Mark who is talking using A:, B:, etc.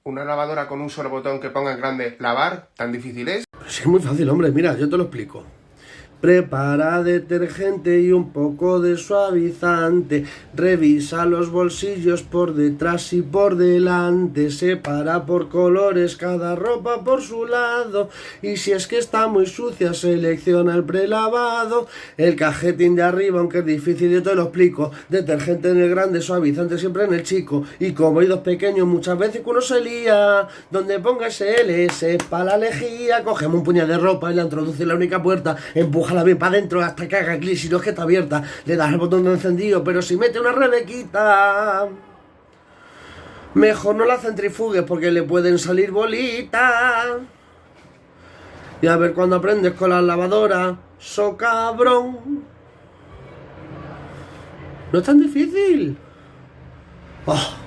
A: ¿Una lavadora con un solo botón que ponga en grande lavar? ¿Tan difícil es?
B: Sí, es muy fácil, hombre, mira, yo te lo explico. Prepara detergente y un poco de suavizante. Revisa los bolsillos por detrás y por delante. Separa por colores cada ropa por su lado. Y si es que está muy sucia, selecciona el prelavado. El cajetín de arriba, aunque es difícil, yo te lo explico. Detergente en el grande, suavizante siempre en el chico. Y como hay dos pequeños, muchas veces que uno se lía. Donde ponga LS para la lejía. Cogemos un puñado de ropa y la introduce en la única puerta. Empújala bien para adentro hasta que haga clic, si no es que está abierta. Le das el botón de encendido, pero si mete una rebequita, mejor no la centrifugues porque le pueden salir bolitas. Y a ver cuando aprendes con la lavadora, so cabrón. No es tan difícil. Oh.